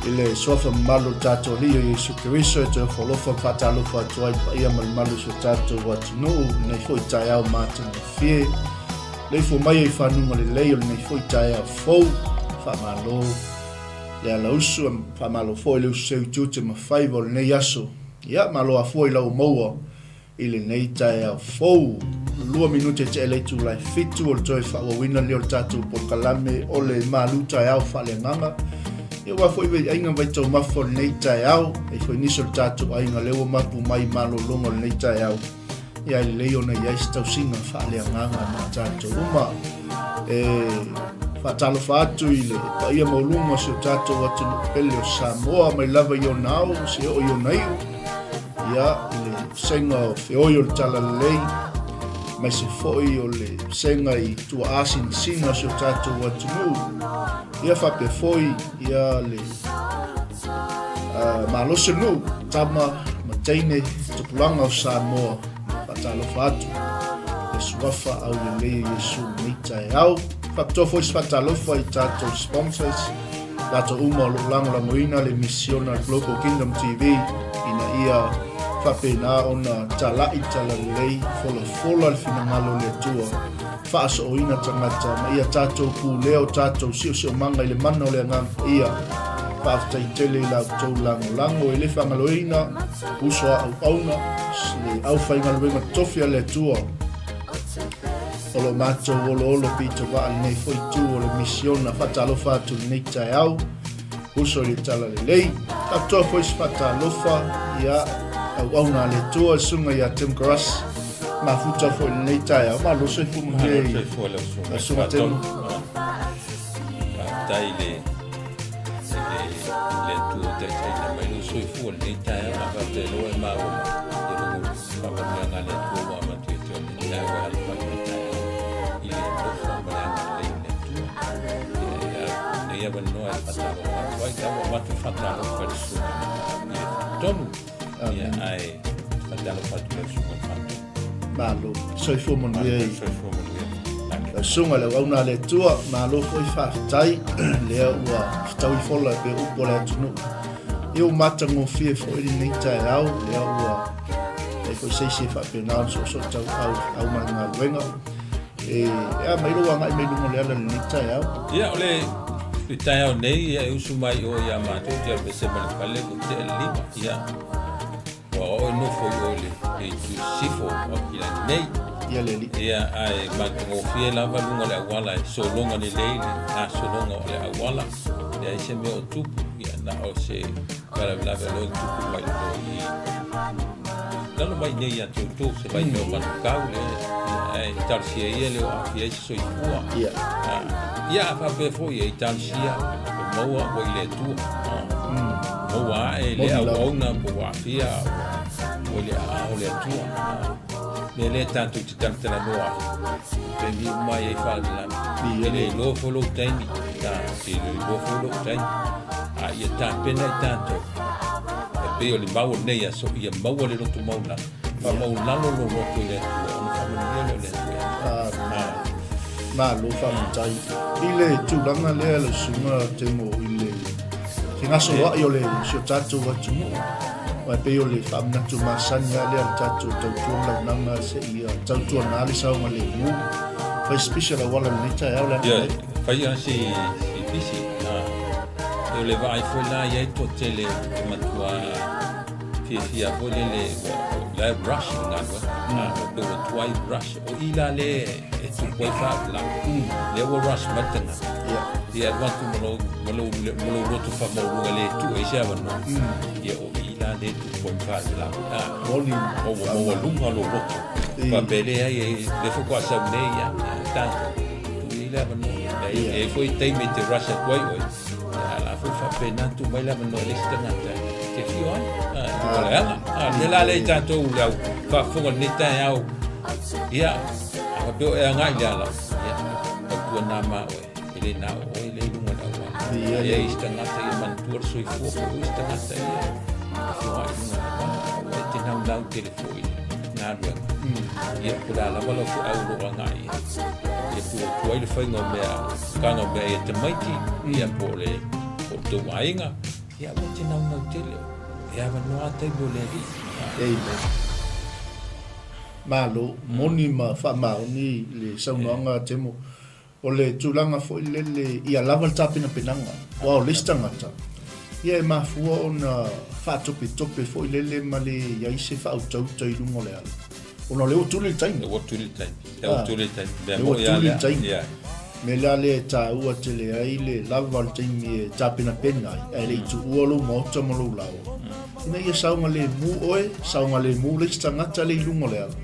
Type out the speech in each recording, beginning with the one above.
Ile sofa malu tato liyo Yesu Kristo e te wholofa whatalofa atuai pa ia malu so tato watunu nei fo itai au mata na fie lei fo mai e whanunga le leio nei fo itai au fau whamalo le ala usu whamalo fo ile usu seu tute ma whaiva le nei aso ia malo a fo ila o maua ile nei itai au fau 2 minute te ele tu lai fitu o le toi whawawina leo tato por kalame o le malu taeao faaleagaga ia wa foi ve ainga vai tau mafo nei taeao e foi niso tato ainga lewa mapu mai malolongo nei taeao ia i leo na ia stau singa faaleagaga ma tato uma fatalo fatu ile pa ia maulunga so tato watu pele o Samoa mai lava yo nao se o yo nai ia ile senga feoyo tala lei mai se foi o le senga i tua asin singa so tato watu ia fa pe foi ia le malose nu tama mataine tupulanga o Samoa patalo fatu e suafa au le Yesu nei taeao Factor foi patalo foi tato sponsors tato uma lango la moina le missiona Global Kingdom TV ina ia fapena ona talai talalei fola al finangalo le tua faso oina tangata ma ia tato ku leo tato sio manga ile mana le ngang ia pafta itele la to lango ile fangaloina uso auna le au fainga le tofia le tua Olo mato olo pito va nei foi tu o le missiona fatalo fatu nei taeao uso le tala le lei tapto foi fatalo fa ia au na le tua sunga ia temcross ma futa foi nei taeao ma lo se fu nei sunga tem dai le tu te taeao ma lo so fu nei taeao ma te lo ma o ma ma le tu ma te te na wa ia ben no ai patalo vai tamo matu fatalo per su tonu ia ai patalo per su malo soi fomo nei sunga le una le tua malo foi fatai le ua tau fola pe upola tunu io mata mo fie foi nei taeao le ua e foi sei fa pe na so tau au manga wenga e a mai lo anga mai lo le ala nei taeao ia ole Pitaya nei ia usumai o ia mato ia bese mal pale ko te lima ia o no foi ole e sifo o kila nei ia le ia ai bango fie la valunga le wala so longa ni leile a so longa le wala ia se me o tupu ia na o se para la velo tupu mai o i nalo mai nei ia tu se vai no man kaule ai tarsia ia le o ia so i ua ia fa pe foi e tansia moa o ile tu moa e le auna po afia o le tu le tanto ti tanta la noa pe mi mai e fa la le lo folo tani ta ti lo folo tani a ia ta pena tanto e pe o le mau nei so ia mau le no tu mau la fa mau la lo lo ko le tu on fa mo le malo famutai ile tulanga le le sunga temo ile kinga so wa yo le so tato wa tumu wa pe yo le famna tu masanya le tato to tuanga nanga se ia tato na le sa ma le mu fa special wala le taeao le fa ia si bisi yo le vai foi la ia to tele matua fia po le brush ngalo do tuai brush o ila le tu poi fa la le rush matanga ia watu malo tu fa mo le tu e sia no ia o ila le tu poi fa la o lunga lo roto pa bele ai le fo kwa sa ne ia tanto tu ila no e foi time te rush tuai oi la fo fa pena tu mai la no le stanga ke fio le la le tanto la fa fo ni ta au ia a pe e nga ia la ia tu na ma ele na o ele lunga la wa ia istanga ta ia man tu so i fo istanga ta ia fo ai lunga te na la telefone na do ia pula la wala fo au lo nga ia e tu ai le fa nga me ka nga me te maiti ia po le o tu ainga ia mo te na tele ia va no ate boleri MALU moni ma fa ma ni le saunga temo o le tulanga fo le ia lava tapina pinanga wa listanga ta ia ma fu ona fa topi fo le ma le ia se fa auto i lungo le ala ona le utuli time ia me la le ta ua tele ai le lava time tapina pena ai le tu olo mo tomo lo lao ina ia saunga le mu le stanga ta le lungo le ala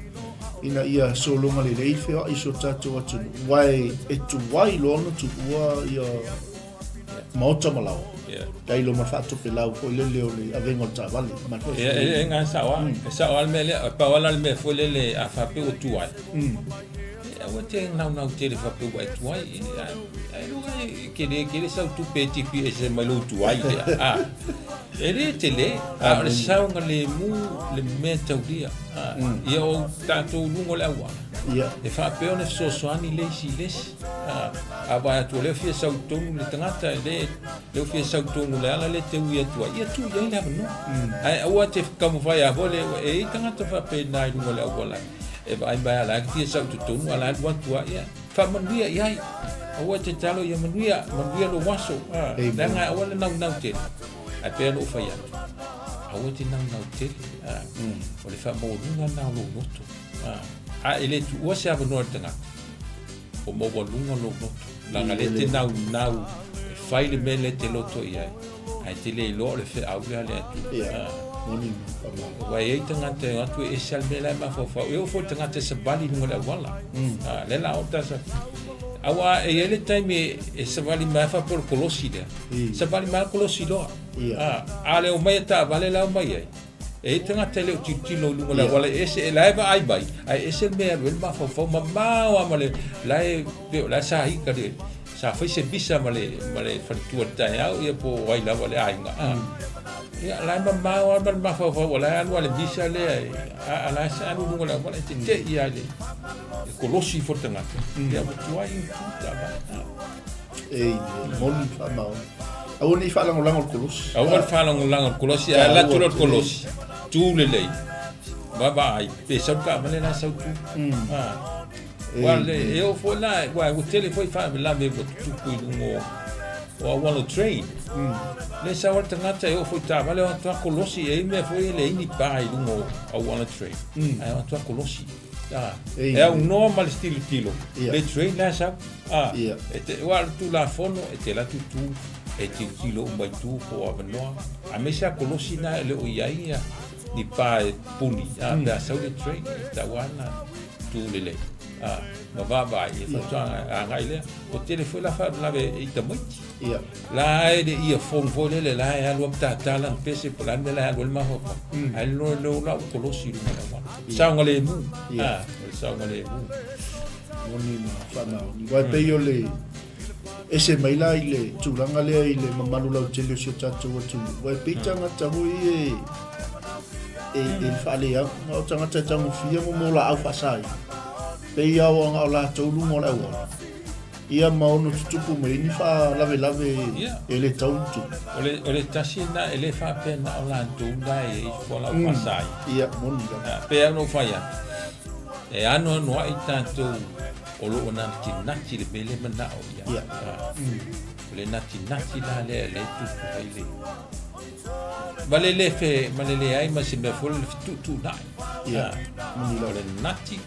ina ia solonga le leife o iso tato atu wai etu wai lona tu ua ia mauta malao dai lo mafato pe lau fo le le avengo tavali e nga sawa me le pa wala me fo le a fa pe o tuai e o te na te fa pe o tuai ai lo ke le sa tu pe ti pi e se malu tuai e le tele a sa le mu le meta dia ia o tato lungo le awa e fa pe ona so ani le si a va tu le fie sa tu le tangata le fie sa tu le ala le te ia tu ia le no ai o te como vai a vole e tangata fa pe na lungo le awa e vai ba la fie sa tu ala wa tu ia fa manuia ia o te talo ia manuia lo waso danga o le na te a pe no fa ia o te na te o le fa mo lunga na lo noto ele tu o se ava no tanga o mo lunga lo noto la galete na fai le mele te loto ia ai te le lo le fe au le moni wa e tanga te atu e sal mele ma fo eu fo tanga te se bali no le wala le la o ta sa awa e ele time e se vali ma fa por colosi de se vali ma colosi do ale o mai ta vale la o mai e tanga tele o tilo lungo la wala ese la ba ai bai ai ese me el ma fo ma wa male la sa hi ka de sa foi se bisa male fa tu ta ya e po wai la wala ai nga ya la ma wa fo wala wala bisa le ala sa lungo la wala te ya le colosi fortanga ya tu ai ta ba moni fa ma au ni fa lango colosi au fa lango colosi la tu colosi tu le lei ba ai pe sa ka male na sa tu wale eu fo la wa o tele foi fa la me tu ku ngo o walo train le sa o tanga te eu foi ta vale o tua colosi e me foi le ni pa i ngo o walo train ai o tua colosi é un normal stilo le train la sa e wa tu la fono e te la tu e te kilo mai tu po avano a me sa colosi na le o ia ni pa puni da sa le train ta wana tu le ma va e fa ngai le o telefone la fa la ve i ta mai la e de ia fon vole le la e alwa ta lan pese plan de la alwa ma ho ai no la colosi no la sa ngale mu sa ngale mu moni ma fa na ni wa pe yo le ese mai la ile tulanga le ile MALU TAEAO FAALEAGAGA wa pe tanga ta hui e fale ya o tanga ta mo fia mo la au fa sai pe ia o nga la tolu mo la wa ia mau no tupu me ni fa lave ele tautu ole tasina ele fa pena o la tu dai e fo la fa sai ia moni pe no fa ya e ano no ai tanto o lo na tinati le bele mana o ya le nati la le tu ai le malele ai ma se me fo le tu na Ia, manila. o le nati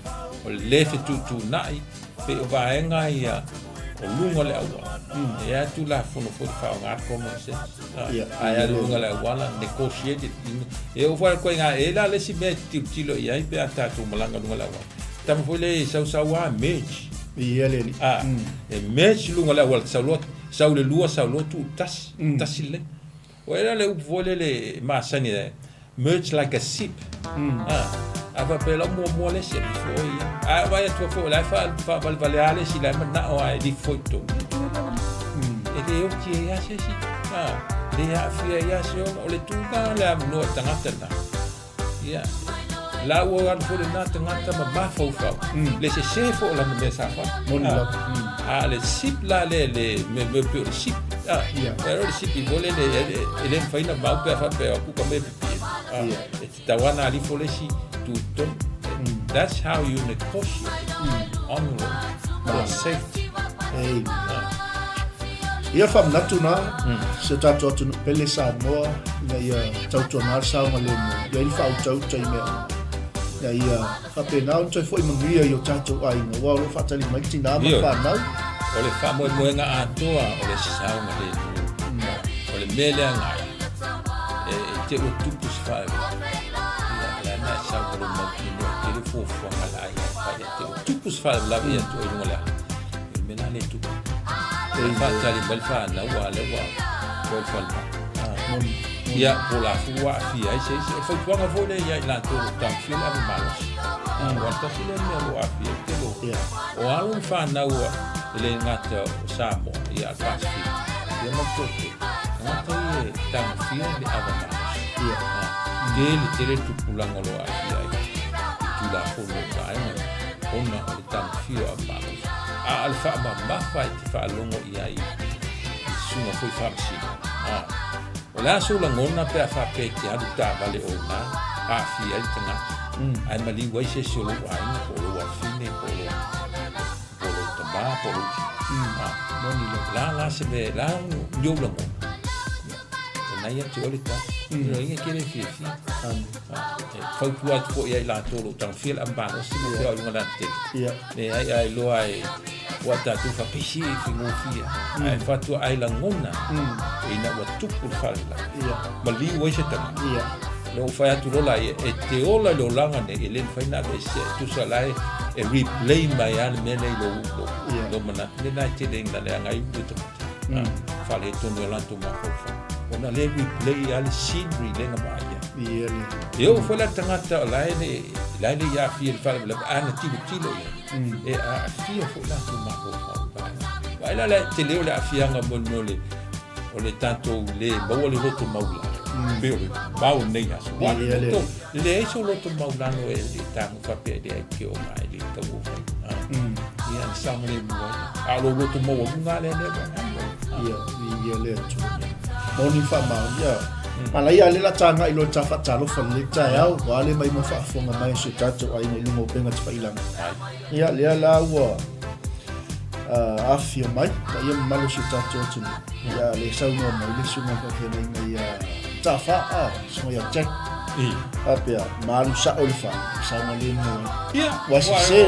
o le tu na pe o vaenga ia o lunga le awa ia tu la fono fo fa nga como se ai lunga le awa negotiate e o fa ko nga e la le si me tilo ia pe ata tu malanga lunga le awa tam fo le sa match Ia le. e match lunga le awa sa le lua sa lo tu tasile o era le vole le masani merge like a sip ava pela mo le se foi vai tu fo la fa valvaleale si la na o ai di foto e de o que ya se si de ya fia ya se o le tu ka la no tangata na ya la o an fo le na tangata ma fo fa le se fo la me sa fa le sip la le me pe sip pero le sip vole le faina ma pe fa pe ku ka me tawana ali fo le si tutto. That's how you negotiate on road safety. Ia fam natuna se tato tu pele sa mo na ia tautu na sa ma le mo ia il fa tau tai me na ia fa pe na on foi mangia yo tato ai no wa lo fa tali mai tina ma fa na o le fa mo nga atoa o le sa ma le o le mele nga e te o tupu fa na sa ko lo ma ele fofo ala ai fa te o tupu fa la via to e ngola il mena le tupu fa tali bel fa na wa le wa ko fa ia por la fua fia ese foi quando foi le ia la to ta fila de malos wa ta fila me lo afia te lo o alun fa na wa le ngata Salamo ia pasti ia mo to ngata ie ta fia de ava ia dele tere tu pulang lo afia tu la fo lo kai ona le ta fia malos al fa ba fa ti fa longo ia i sunga foi fa si Ola so la ngona pe fa pe ki adu ta vale o na a fi ai tanga ai mali wai se so lo ai ko lo wa fine ko lo tamba ko lo no ni la se ve la yo lo mo na ia ti oli ta no ia kere fi fa tu at ko ia la to lo tang fil amba no si me o ngona te ne ai lo ai wata tu fa pisi fingo fia ai fa tu ai la ngona ina wa tu por fala mali wo se ta lo fa tu lo la e te ola lo langa ne elen fa ina be se tu sa la e replay mai an me nei lo mana ne na te ding na le ngai buto fa le to no la tu ma fa ona le replay al scenery le na ba ya eu fa la tangata la ne ya fi el fa la ana tilo e a fia fo la tu ma ko ba ila la te leo la fia nga mo no le o le tanto le ba o le loto maula pero ba o nei aso wa le eso loto maula no e le tanto fa pe de ai que o mai le to o fa ia sa mo le mo a lo loto mo o nga le ne ba ia le tu mo ni fa ma ia Mala ia le la tanga ilo tafa talo fa le taeao wale mai mo fa fonga mai se tato ai nei lungo penga tfa ilang ia le la wa afia mai ta ia malo se tato tunu ia le sauna mai le suna fa ke nei tafa so ia check apia malu taeao sauna le mo ia wa se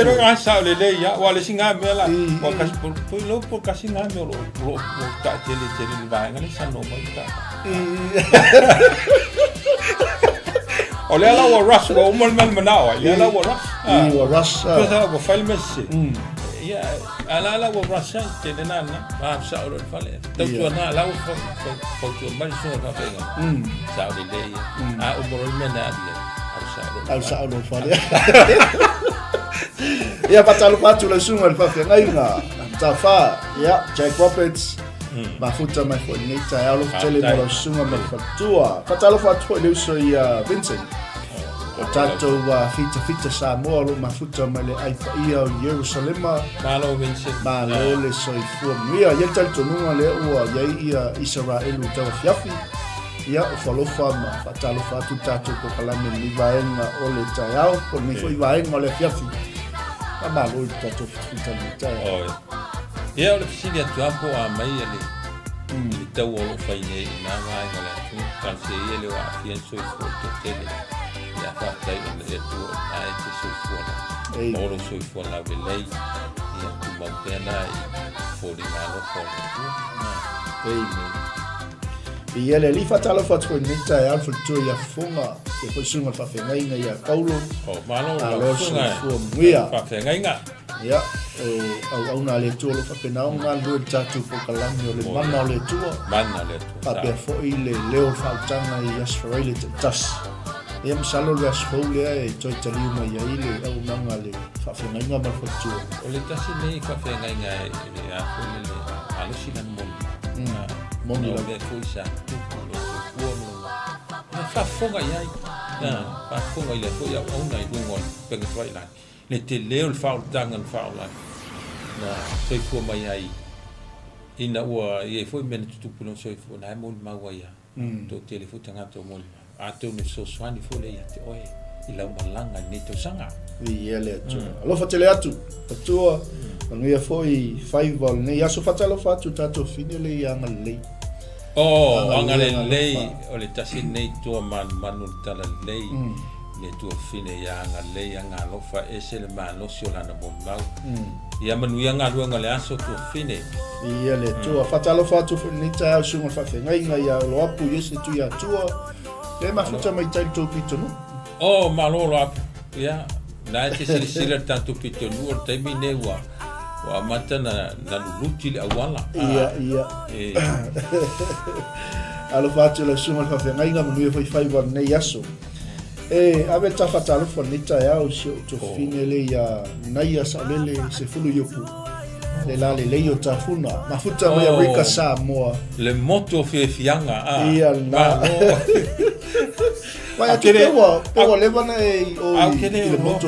ro sa le ia wa le singa mela wa kas por lo por kasinga melo lo ta tele vai ngale sa no mai ta Olha lá o rush, o mal manau, olha lá o rush. O rush. Coisa o file messi. Ya, ala o rush te na ba sa o file. Tu na lá o tu mal so ka pega. Sa o le a o boro mena dia. Al sa o file. Ya patalo patu la sunga fa fe ngai na. Tafa, ya, Jack Roberts. Mafuta mai fo nei taeao lo tele mo sunga mai fatua fatalo fatu le so ia Vincent o tato wa fita Salamo lo mafuta mai le ai fa ia Jerusalem malo Vincent malo le so i fu mia ia tato nunga le o ia Israel u tawa fiafi ia o falo fama fatalo fatu tato ko kala me ni vaenga o le taeao ko ni foi vaenga le fiafi malo tato fita le taeao ia o le fisili atu apo a mai ele tau o fai nei na vai ngala tu kan se ele wa fien soi fo te tele ya fa tai o le tu ai te soi fo na o lo soi fo na velei ya tu ma pena fo di malo fo na ei ele li fatalo fa tu ni tai al fo tu ya fonga e ko sunga fa fe ngai ngai ya paulo o malo lo sunga fo muia fa fe ngai nga ya au na le tu lo fa pe na nga lu tatu po kalami le mana le tu pa pe fo ile leo fa tanga i Australia tas e msalo le asfole e toi tali ma ya ile au nanga le fa fe ngai nga ma fo tu o le tasi nei fa fe ngai nga ya fo le alo sila mon la be ko isa fa fonga ya fa fonga ile fo ya o na i ngol pe ke foi la le te leo le fa tanga fa la na soi fo mai ai ina ua e foi men tu puno soi fo na mo maua ia to telefone tanga to mo a to ne so swani fo le ia te oe ila malanga ni to sanga ia le tu alo fa tele atu tu no ia foi 5 vol ne ia so fa talo fa tu tato fine le ia ngale angale le o le tasi nei to manu tala le le tu fine ia ngale anga lo fa ese le malo sio la no mau ia manu ia nga luanga le aso tu fine ia le tu fa talo fa tu ni ta sunga fa fe ngai ngai ia lo apu yese tu ia tu le ma futa mai tai to pito no malo lo apu ia na te sila tanto pito no tai mine wa mata na luluti le awala ia alo fa tu le sunga fa fe ngai ngai manu ia foi wa nei aso ave ta fatalo fo ni ta ya o to fine le ya naia sa lele se fulu yopu le la le yo ta funa ma futa mai rika Salamo le moto fe fianga ia na vai a pewa le bana o le moto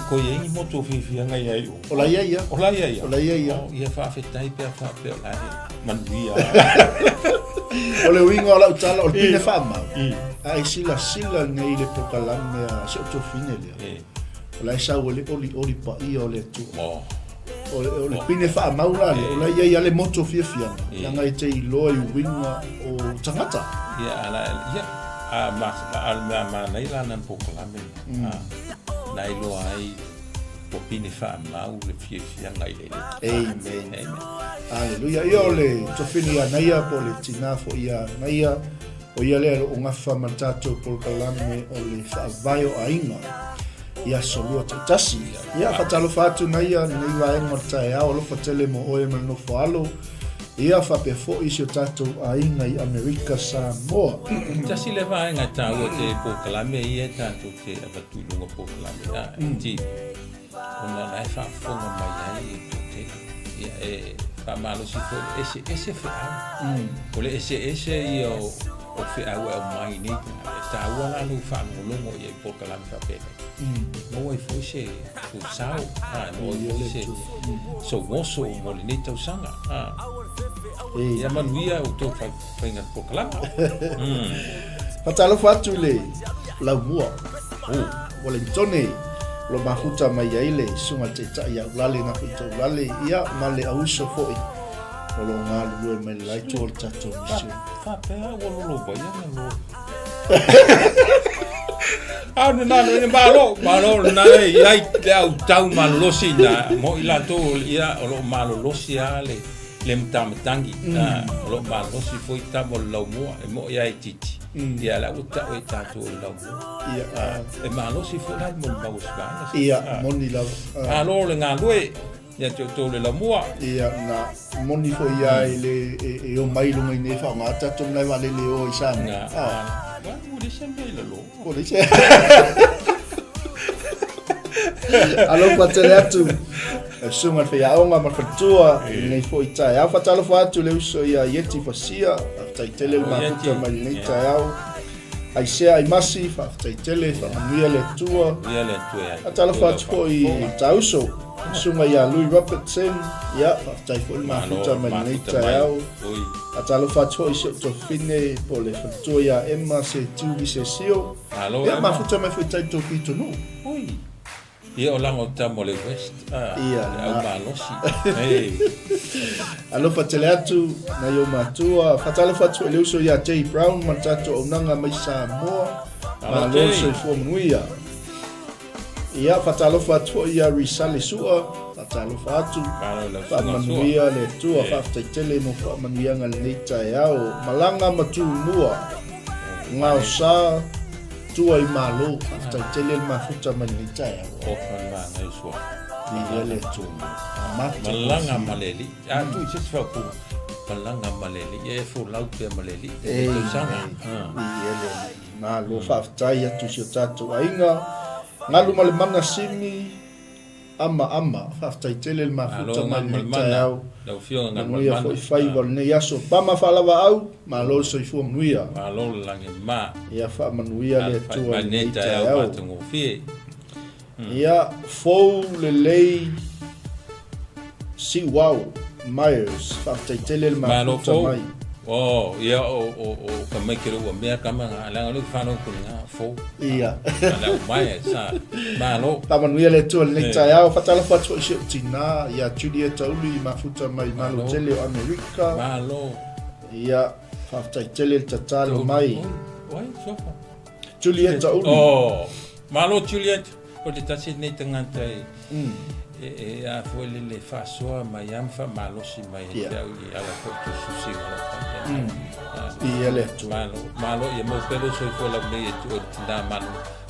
ko ye moto fe fianga ya o la ia ia fa fe tai pe fa pe la manduia o le winga la utala o le pine fa ma ai sila nei le pokalame a se to fine le o la sa o le oli pa i o le tu o le pine fa ma ula le o la ia le moto fia nga te i lo i winga o tangata ma nei la na pokalame na i lo ai po pine fa ma u le fia ngai le amen haleluya io le to fine ya naia po le tina fo ia naia o ia le o ngafa matato por kalame o le vai o ainga ia solua tasi ia fatalo fatu na ia nei vai mortae o lo fatele mo o e no falo ia fa pe fo isio tato ainga i America Salamo tasi le vai nga ta o te por kalame ia tato te abatu lungo por kalame ti ona lai fa fonga mai ai te ia fa malo si fo ese fa o le ese io o fe awa mai ni sta awa la no fa no mo ye por kalame fa pe no foi se tu sao no ye se so woso mo ni tau sanga ia manuia o to fa penga por kalame fatalo fatu le la bua wala tone lo mafuta mai ile sunga te ta ia lale na futa lale ia male auso foi o lo ngalu me lai tol tato misu fa pe lo boya no malo na ia tau tau malosi na mo ila to ia o lo malosi ale le mtamtangi lo malosi foi tamo lo mo ia titi ia la uta o tato lo ia e malosi foi la mo bausba ia moni la alo le ngalu ia to le lamua ia na moni fo ia ile e o mai lunga nei fa ngata to nai vale le o isanga wa uri sembe le lo ko le se alo patele atu sunga fe ya onga ma fatua nei fo ita ya fatalo fa atu le uso ia yeti fasia tai tele ma futa mai nei tau ai se ai masi fa tai tele fa nuia le tua atalo fa fo i tauso sunga ya Louis Robertson ya tai fo ma futa mai nei tau atalo fa fo i to fine po le fatua ya emma se tu se sio ya ma futa mai fo tai to pito no Ia o lango tamo le West. Ia, au malosi. Hey. Alofa tele atu na yo matua. Fatalofa tu eleuso ia J. Brown mantato o nanga mai Samoa. Maloso i fuamuia. Ia fatalofa tu ia risale sua. Fatalofa atu. Manuia le tua faftaitele mo manuia ngal neita yao. Malanga matu mua. Ngao sa tua i malo faftaitele mafuta manita yao. Okana ngai sua. Ia le tu. Malanga maleli. Tu isi faku. Malanga maleli. Ia fu laupe maleli. Sanga. Ia le. Malo faftai atu si tatu ainga. Ngalu male mana simi ama faftaitele mafuta manita yao. Lau fio ngal Manuia foi faiva ne yaso pama falawa au malo so i fu manuia. Malo langi ma. Ia fa manuia le tu manita yao patungo fie. Ia fou le lei si wow Myers faftaitele mafuta mai. Oh, ia o kamai kero wa mea kama nga lu fano kunga fo. Ia. Ala mai sa. Malo. Pamanuia le tu le taiao fatala fatu isi tina ia Julieta uli mafuta mai malo tele o Amerika. Malo. Ia faftaitele tatalo mai. Wai sofa. Julieta uli. Oh, malo Juliet. O te tasi nei tangantai. A foi le fasoa mai am fa malo si mai ia ala ko tu susi ngala. Ia le tu. Malo ia mo pelo so fo la nei tu tinda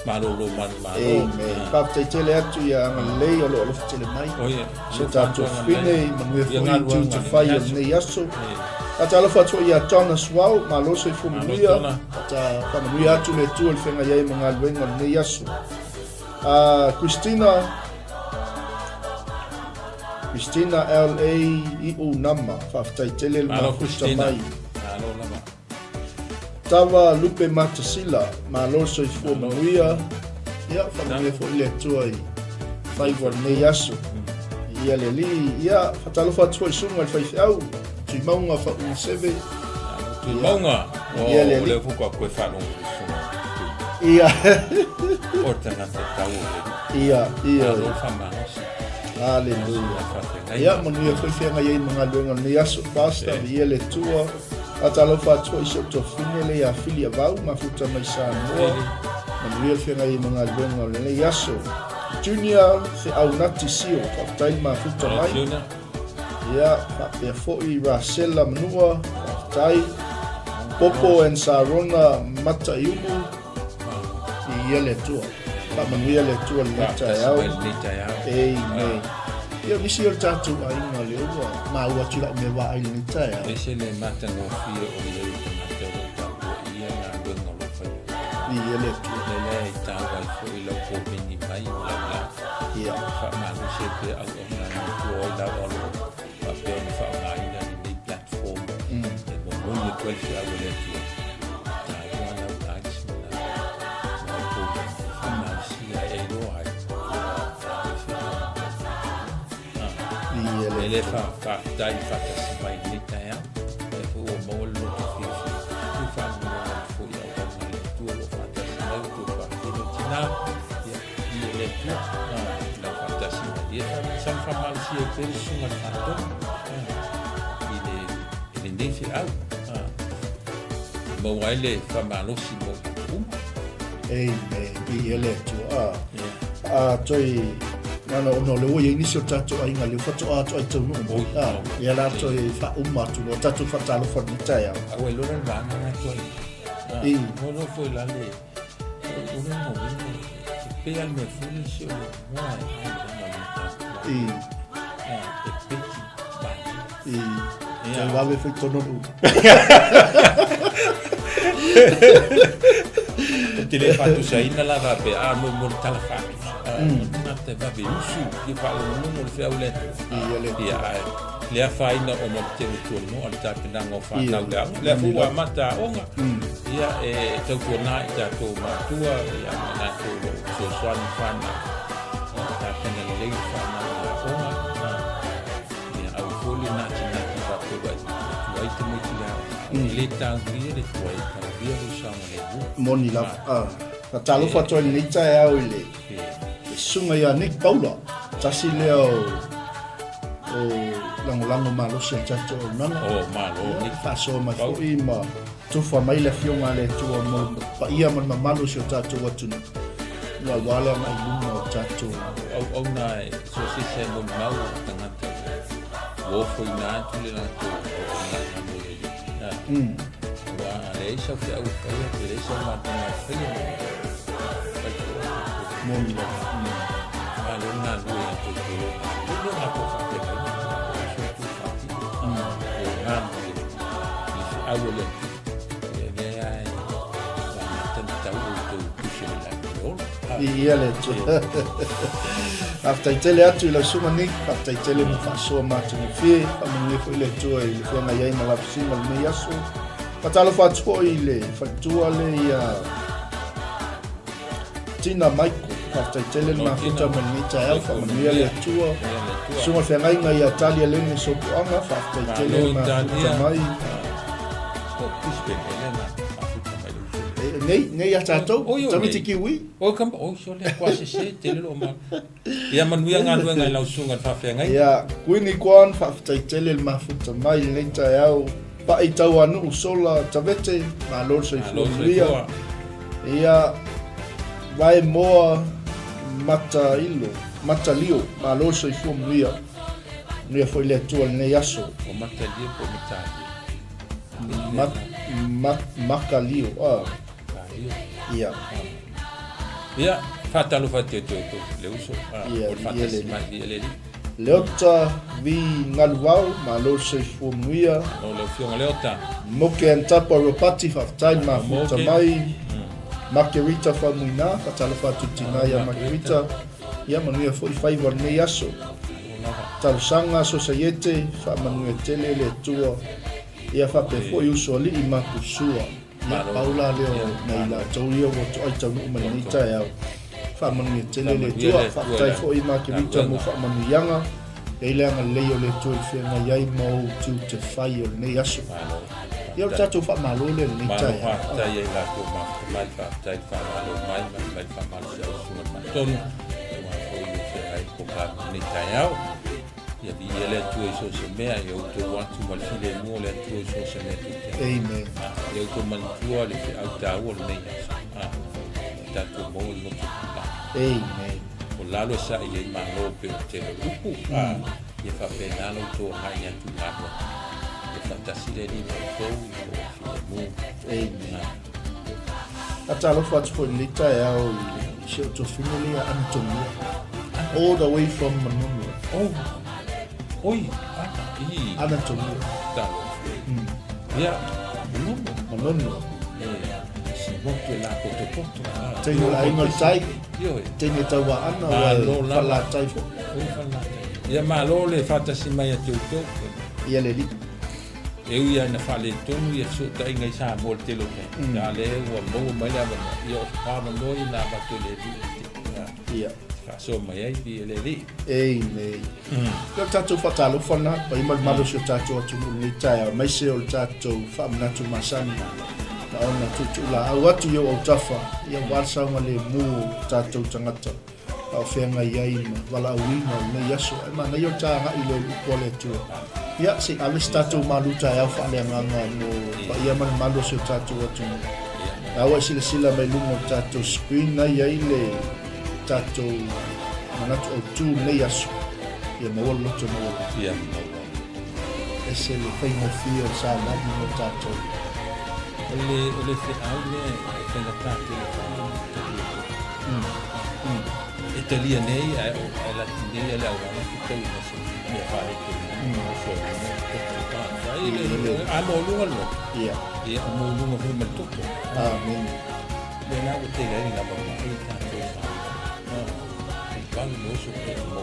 malo lo malo. Faftaitele atu ia ngalei o lo tele mai. Oh ia. So tatu fine manuia foi tu te fai nei aso. Ata ala fatu ia Jonas Wow malo so fo manuia. Ata manuia atu le tu le fenga ia mga luenga nei aso. Christina LA i o nama faftaitele mafuta mai. Malo lama. Tava Lupe Matasila malo so i fu manuia. Ia whamanuia fo ile tuai whaiwa nei aso. Ia le li, ia fatalofa tua i sunga i whaiwhiau. Tui maunga wha unseve. Tui maunga? Ia le li. Ole fuka koe whanonga i sunga. Ia. O tangata tau le. Ia. Alo whamanosi. Hallelujah. Ia manuia foi fenga ia mga luenga nei aso pasta ia le tua. Atalofa tua i so tofine le a filia vau mafuta mai Samoa. Manuia fenga ia mga luenga nei aso. Junior se au nati sio faftai mafuta mai. Ia e foi Rasela manua faftai. Popo and Sarona mata iumu. Ia le tua. Manuia le tua le taiao. Amen. Ia nisi o tatu a inga le ua. Maua tula me wa ai le taiao. Ese le matango fia o le tamata o tapu ia ngā luenga lo whai. Ia le tua. Le i tāwa i fo i lau pōpini mai o la la. Ia. Whamanu se pe au o ngā nuku o lau alo. Whapea ni whaunga ina ni nei platform. E mo munu koe fi au le tua. Le fa dai fa si mai ni taia e fu mo lo fi tu fa mo fu ya ko ni tu lo fa ta si mai tu fa tu tina ya le tu la fa ta si mai ya san fa mal si e per su ma fatto il indi fi au mo wai le fa malo si mo ele tu toi no le wo ini so tatu ai ngali fatu atu ai tonu mo ya la to fa umatu no tatu fatalo fa ditaya awe lo ran ba na to mo lo foi la le uno mo pe al me funi si o mai ya va me foi tono tele fatu sai na la va pe mo tala fa na te va be usu ki fa lo mo fe au le le fa ina o mo te tu no al ta pina ngo fa na le fu wa mata onga ia e te ko na ta to ma tua ia na to so swan fa na ta pina le fa na onga ia au foli na tina ki fa to ba ai te mo ki le ta ngire to ai ka via lo sa mo le moni la talo fa to ni tsa ya o le sunga ia Nick Paula tasi leo o lango malosi chacho nana malo ni faso ma foi ma tufa mai le fionga le tua mo pa ia man malosi chacho watu wa wala mai lumo chacho au nai so si se mo mau tangata wo foi na tu le na tu wa le isa fi au ka le isa ma tanga fi mo ni la lo na lo ya tu lo na ko fa te ka awole ne ai la tanta uto kushela ia le tu after tele atu la suma ni after tele mo faso ma tu fi amu ko le tu e le fona ia na la piscina le yaso patalo fa tu ile fa tu ale ia tina Michael after tele na futa manita alfa manuel le tu suma fe ngai ngai Italia le ni so anga after tele na futa mai nei atato tami tikiwi o kam o so le kwase se tele lo ma ya manuia ngalo ngai lau sunga fa fe ngai ya kuini kwan fa tele ma futa mai le tau pa i tau anu sola tavete ma lo se furia ya vai mo mata lio ma lo se furia ne foi le tu ne yaso o mata lio ko makalio ia fatalo fate to le uso o fate si mai ele leota vi ngaluau ma lo se furia no le fiona leota mo ke antapa ropati fa time ma futa mai Margarita fa muina fatalo fatu tina ya Margarita ya manuia 45 or ne yaso talsanga societe fa manuia tele le tua ia fa pe foi uso li i makusua ya paula leo nei la tauia wo ai tau no mani tai au fa mani tele le tua fa tai foi Margarita mo fa mani yanga ele anga leo le tua fe na yai mo tu te fai o nei aso ia tatu fa malo le nei tai tai ia la ko ma mai fa tai fa malo mai fa malo se uso ma ton ma foi fe ai ko ka nei tai au ia di ele tu so se mea eu to want to mal file mo le tu so se me amen eu to man tu ale fe au ta o le ta to mo no amen o lalo sa ia ma lo pe te upu ia fa pe nalo to haia tu lalo ia fa ta sile ni to mo amen atalo fa tu ni tai au se to familia anatomia all the way from Manono oi anatomia ta ya Manono si molto la poto tengo la ingol tai io tengo tawa ana wa la tai fo ya malo le fata si mai tu ia le li eu ia na fale tonu ia so ta inga sa mo te lo ya le wa mo mai la io fa mo ina ba to le ia so mai ai di le li amen ko tatu fatalo fona pa ima malo so tatu tu ni tai mai se o tatu fa na tu masani na ona tu la awatu yo o tafa ia warsa ngale mu tatu tangata au fenga yai wala winga na yaso ma na yo tanga ile ko le tu ia si alistatu malu taeao faaleagaga no pa ia man malo so tatu tu awa sila mai lungo tatu screen na ia ile tatu manatu o tu nei aso ia maua loto maua ia ese le whaingo fia o sa nani mo tatu ole se au ne whainga tatu Italia nei ai la tinea le awana fitai na se ia fare ke so amo lunga lo ia amo lunga fu ma tutto amen le na o te gai na ba ma i tatu kan no so ke mo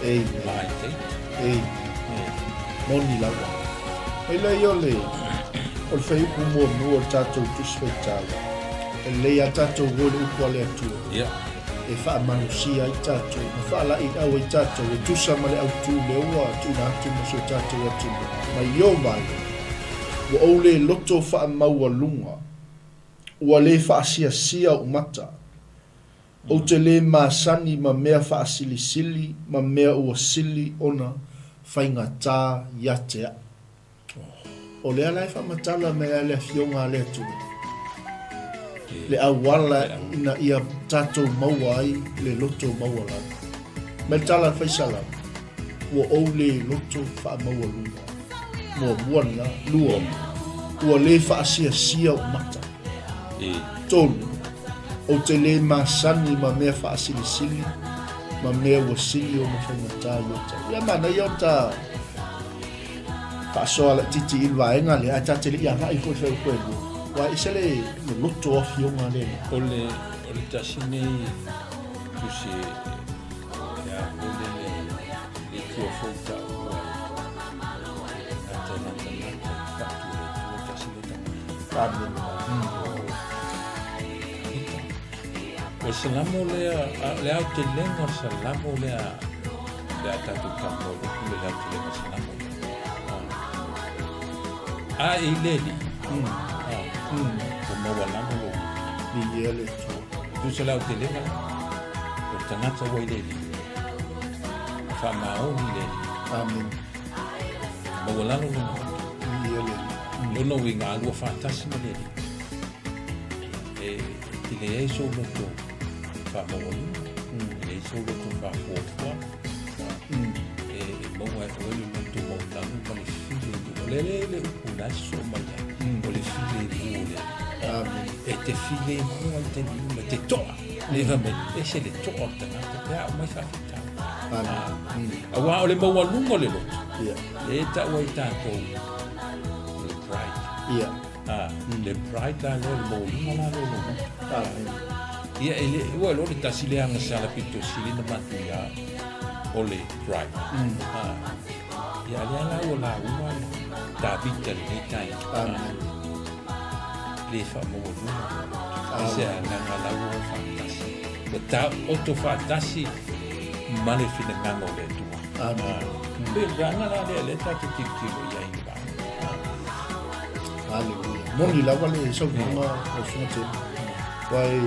amen moni la ele yole o fei kumo no tatu tu speciale ele ya tatu go le kwale tu ia e fa manusia i tatu fa la i au i tatu e tu sa male au tu le wa tu na tu mo so tatu wa tu mai yo mai wo ole loto fa maua lunga wa le fa sia o mata O te lē masani ma mea faasilisili, ma mea ua sili ona whaingatā ia te a. O lea lai whamatala mea lea fionga lea tu. Le awala ina ia tatou maua ai, le loto maua la. Me tala whaisala, ua ou le loto wha maua lua. Mua buana lua, ua le whaasia o mata. Tolu, o te le masani ma mea faasilisili, ma mea ua sili o mawhaingatā ia te a. Ia mana ia ta whaasoa la titi ilwaenga le, a tate le ia vai fwoi fwoi lua. Wa isele no loto of yonga le. Ole tasine tusi ya ole le tio fota wa nata fatu le tasine ta. O salamo le au te lenga salamo le tatu kampo le au te lenga salamo. A ileli. Como walano Ni ia le tu. tu se lau te lenga o tangata wai leli whamao ni leli Amen. ma walano Ni ia le. lono i ngā lua whātasi ma leli i le eiso loto whamao ni le eiso loto whafuafua maua e oeli loto maulalo ma le file le upunaso mai o le file le Amen. e te file mua i te lima, te toa. Le vame, e se le toa tangata, te au mai whawhita. Amen. Awa o le maua lungo le loto. Ia. E ta ua i tātou le pride. Ia. Le pride la le maua lungo la le loto. Amen. Ia e le, ua lo le tasi le anga sala pito sili na matu ia o le pride. Ia le ala ua la ua ta vita le tai. Amen. Le fa mo luna ese na la wo fantasi le ta auto fantasi male fina ngano le tu pe gana la le ta ki ya inga Hallelujah. Moni la wale so kuma o sunte. Wai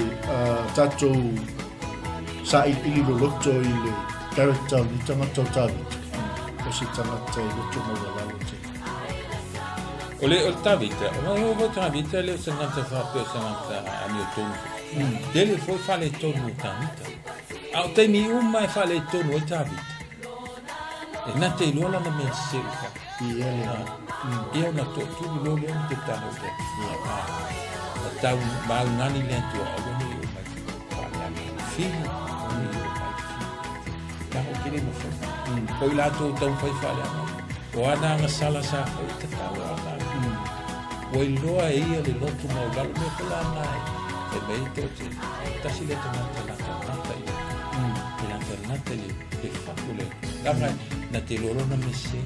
tato sa ili lo loto ile character ni tangata tavi. O si tangata i loto mo la loto. ole tavita o vo tavita le sangata fa pe sangata ani ton dele foi fale tonu tavita au te mi mai fale tonu tavita e na te lola na me selka ia na to tu lo le te tano te ta ma ngani le tu o ni mai fale ani fili ni mai ta o kile mo fo poi la to fai fale ani o ana sala sa o te talo Wai loa e ia le lotu maulalo me kula nai. E mei tote, tasi le tanata nata ia. E nata le whaku le. Kanga na te lolo na me se.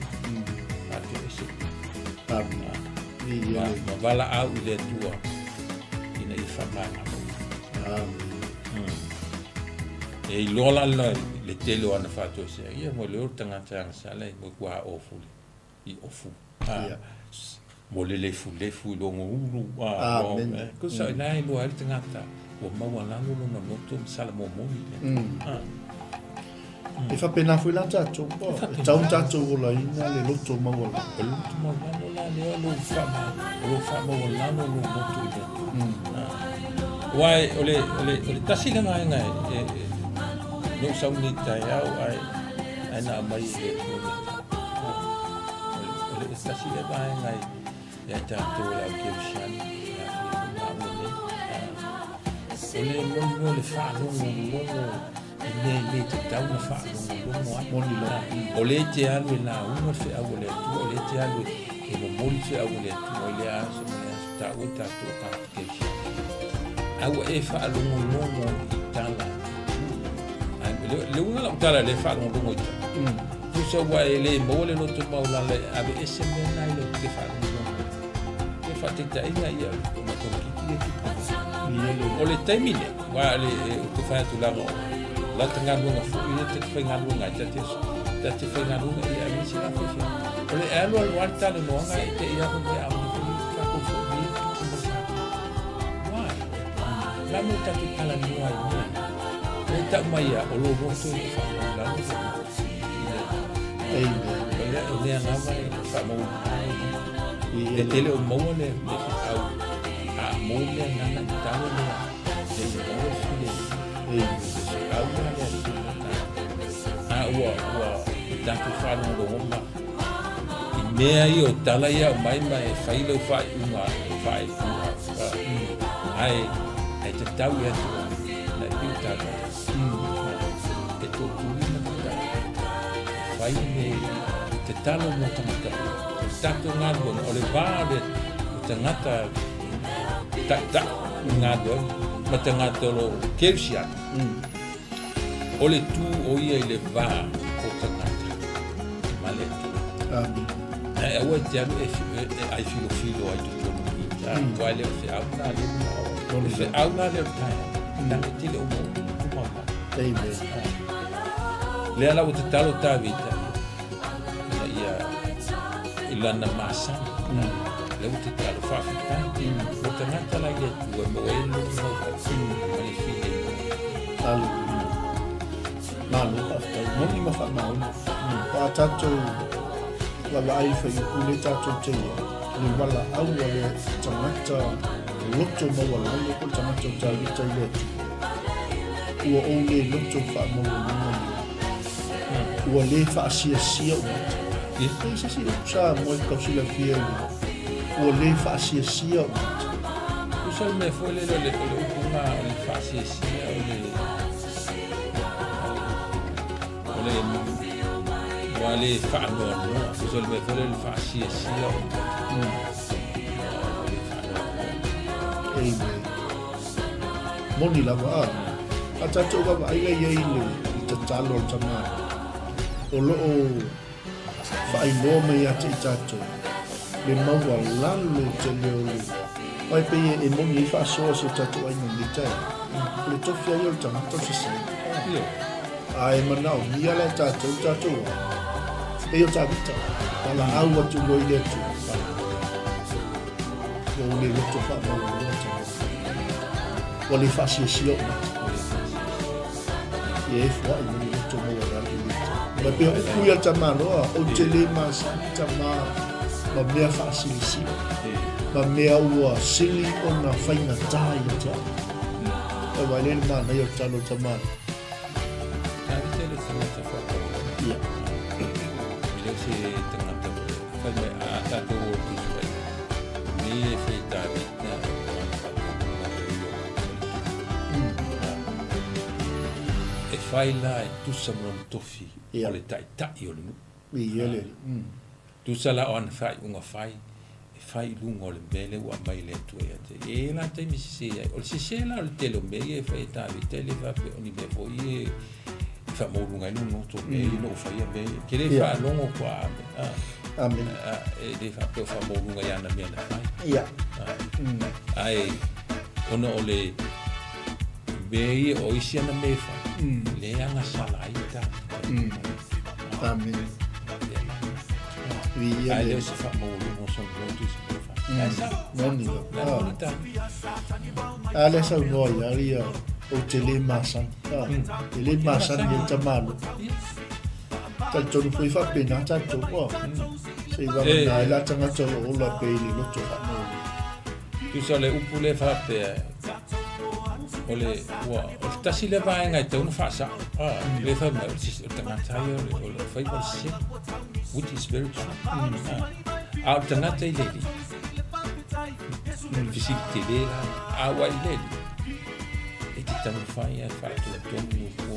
Ate e se. Ma wala au i le tua. Ina i whamanga. E i lola le telo ana whato se. Ia mo le ora tangata anga sala i mo kua ofu. I ofu. Mo le fu longo ulu ko sa nai lo ari tangata o maulalo no loto Salamo mo E fa pena foi la tato. Tau tato o la ina le loto maulalo. la le lo fa maulalo no loto wai ole tasila ngai no sauni taiao ai na mai ole tasila ngai ya tato la kiushan ole mo le fa no le te tau na fa no ole te alu na uno se agole tu ole te alu e mo mol se agole tu ole a so me sta o tato ka ke agua e fa no tala ai le una la tala le fa no tu so wa ele mo le no tu maulale ave ese me na ile te fa fate ta ina ia ma ko ki o le taimile wa le te fa tu la tanga no fu ia te fa ngalo nga te fa ngalo ia mi si la fa o le alo al walta le no nga te ia ko te amo ka ko fu ni wa la mo ta tu kala no ai tak mai ya o lo roto e fa maulalo Ei, o le ngava e fa maulalo e tele o maua le au a maule ngana i talo le maua file ei, au na le a ua tatu whanu o ngoma i mea i o tala ia o mai whailau whai unga whai ai te tau ia tu na i piu tata e tō tūri na tata whai me te talo mo tamata te tato ngādua o le vāre o te ngata tak ngādua ma te ngata lo keusia o le tū o ia i le vā o te ngata ma le tū e aua te anu ai filo ai tu tonu wai leo se au nā leo se au nā leo tae nanga tile o mō ei, me. lea lau te talo tāwita na ia ilana māsana leu te talo whawhitai o te ngata lai e tu e mo e lo mau mani whine Alu. Malu after moni ma fa mau. Pa tato wala ai fa i kule tato te. Ni wala au wale tamata loto ma wala ai ko tamata ta vita ile. Ua o le loto fa mau ni. Ua le fa sia o. E se sa mo ka sila fia. Ua le fa sia o. Usa me foi le uma le fasi sia le fa no usa me foi le fasi sia Ei, moni la wa. Ata to ba ai le ile te talo tama. O lo o fa ai no me ya te tato. Le maua lalo te leo. Wai pe e moni fa so se tato ai no le tai. Le tofia yo tama to se. Ai manao ni ala tato. E yo tabita. Ala aua tu lo ile tu. O le loto fa mo lo. O le fa si o. E fa i le loto mo la le. Ma pe o ku ya tama no o te le mas tama. Ma mea fa si. Ma mea ua sili o na whainga tai o te au. E wai lele mana i o talo ta mana. Ia. Ile se tangata whai me a tato o tusuai ni e whai tāwita e whai la e tusa mram tofi o le tai o le mu Ia le. tusa la o ana whai unga whai fai lungo le mele wa mai le tu e la te mi se o se la o te lo me e fai ta vi te le va pe oni me foi fa mo lunga no to me no fai me che le fa longo qua Amen. e le fa pe fa mo lunga ya na me na fai Ia. ai ono ole be o isi na me fa le anga sala ita Amen. Ia ai le. le se fa mo lungo son lo Moni la. Ale sa no ya ria o te le masan. Le masan ni tamalo. Tal tonu foi fa pena ta to ko. Se va na la tanga to o la pe li lo to fa no. Tu sole upule fa pe ole wa sta si le va ngai te un fa sa le fa ma si tanga tayo o fa i si which is very true out tanga te lady fisiki te la a wa lady e ti tanga fa ya fa to mo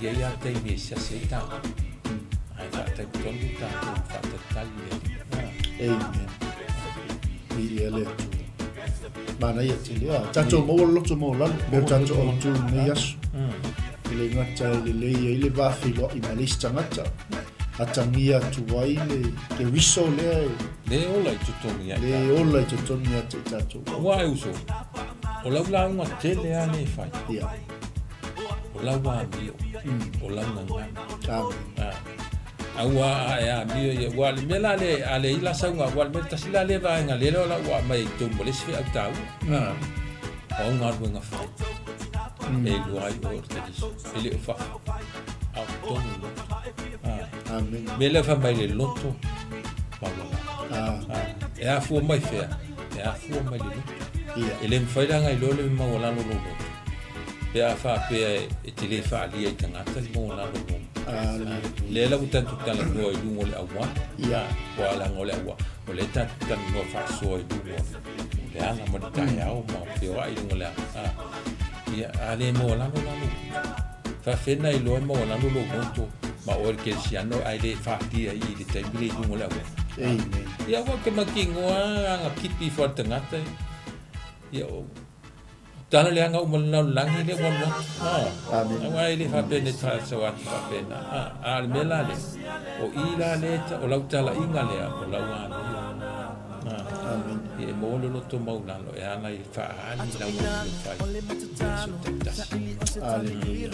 e ya te mi sa se ta ai fa te to ta fa te tali Amen. Ia le. Mana ia te lea. Tato mo loto mo lan. Meu tato o tu ne yasu. Ile ngata ile wawhilo i malisi tangata. Atangia tu wai le riso lea. le ola i tutonu ya Le ola i te tonu ia te tato. wa uso o lau la unga tele ane fai Ia. o lau wa mio o lau nganga Amen. aua ya mio ye wa le mela le ale ila saunga wa le tasila le va nga le la wa mai tu mo le sfi au tau o nga ruenga fai e luai o taliso ele fa au tonu loto Amen. me le fa mai le loto maulalo e a fu mai fea e a fu mai le loto ele mfaida ngai lole maulalo loto pe a fa pe e te le fa ali e tangata maulalo loto le la utantu tala no e lungo le awa wa la ngole awa o le tatu no fa so e lungo le ala mo taeao ma pe wa i lungo le ia ale maulalo loto fa fena i loe maulalo loto ma o ke siano ai le fa dia i le taimile i lungo le awa ia wa ke makingoa nga pipi for tangata ia tana le anga umalao langi le wala wa ile fa pene tra sawat fa pena al melale o ila le o lautala inga le o lawa e mo lo to maulalo e ana i fa ali la wo fa Aleluia.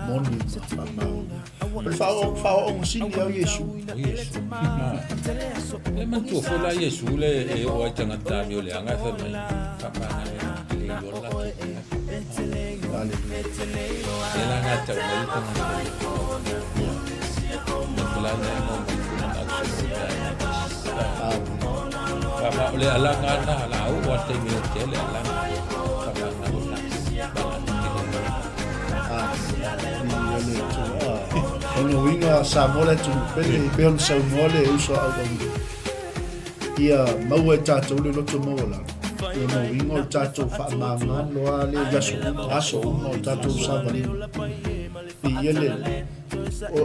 Moni fa o sini au Yesu. E man tu fo la Yesu le e o tanga ta mi le anga fa mai fa pa na le yo la e la ngata o mai tanga la na mo fa le ala ngana la o wa te mi te le ala fa pa na la Ono winga Samoa tu pe on sa mole uso au ia maua tatou le loto maula ono winga tatou fa manga lo ale yaso mo tatou savali pe ele o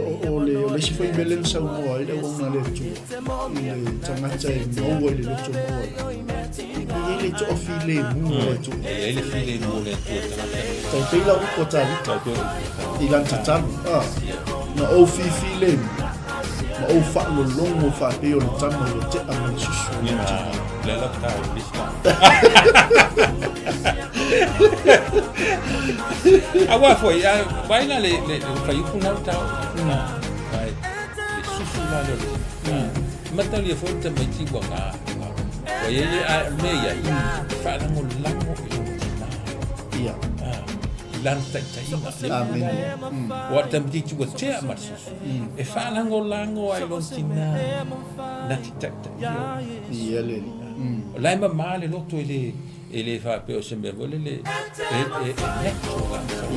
le si foi belen sa mo ile wona le tu ile tangata e maua le loto maula ile to ofile mu tu ele file mu le tu tau pe la ko tali ila tatalu na o fifile ma o fa lo longo fa pe o tamo o te ama susu le la ta lista agua foi vai na le fai kuna ta vai le susu la le mata le foi te mai ti wanga o ye a me ya fa la mo lango ia lanta taina o tamti tu te amarsus e fa lango ai lontina na tita ia le la ma le loto ele fa pe o sembe vole le